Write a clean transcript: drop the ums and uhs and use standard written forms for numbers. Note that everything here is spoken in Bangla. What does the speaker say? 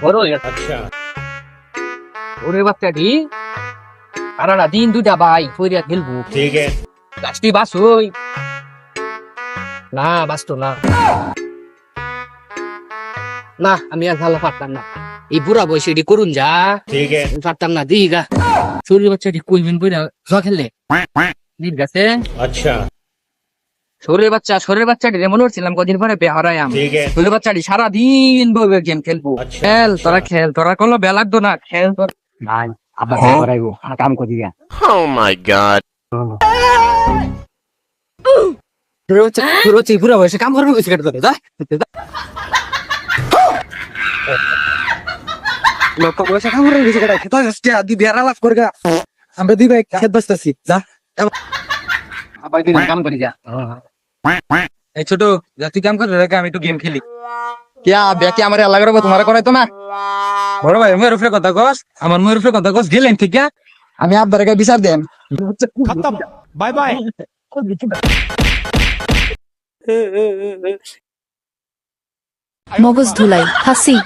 বড় হয়ে গেছে। अच्छा ওরে বাচ্চাটি সারাটা দিন দুটা ভাই ফরিয়া খেলবো ठीक है লাস্টি বাস হই না বাসতো না না আমি আর ভালো পারতাম না এই বুড়া বয়সে এটি করুন যা ठीक है পারতাম না দিগা শরীর বাচ্চাটি কইবেন বইরা জ খেললে ঠিক আছে अच्छा শরীর বাচ্চাটি মনে হচ্ছিলাম কদিন পরে বেহারায়াম ठीक है শরীর বাচ্চাটি সারাদিন বইবে গেম খেলবো আচ্ছা, খেল তোরা কোনো বেলার না খেল তোর ভাই আবার করাইবো কাম করি গা Oh my god. রোচি পুরা বয়সে কাম করবে কইছে কেটে ধরে যা লোক বয়সে কাম করবে কইছে কেটে খেতা আজকে আদি বেরা লাভ করগা আমরা দিবে খেত বসতাছি যা আবার দিন কাম করি যা এই ছোট যা তুই কাম করে রেখে আমি একটু গেম খেলি কিয়া বেটি আমার আল্লাহ করবে তোমার করাই তো না বড় ভাই মেয়ের উপরে কথা কস আমার মেয়ের উপরে কথা কস গেলেন ঠিক আছে আমি আব্বার কাছে বিচার দেন खत्म बाय बाय মগজ ধুলাই হাসি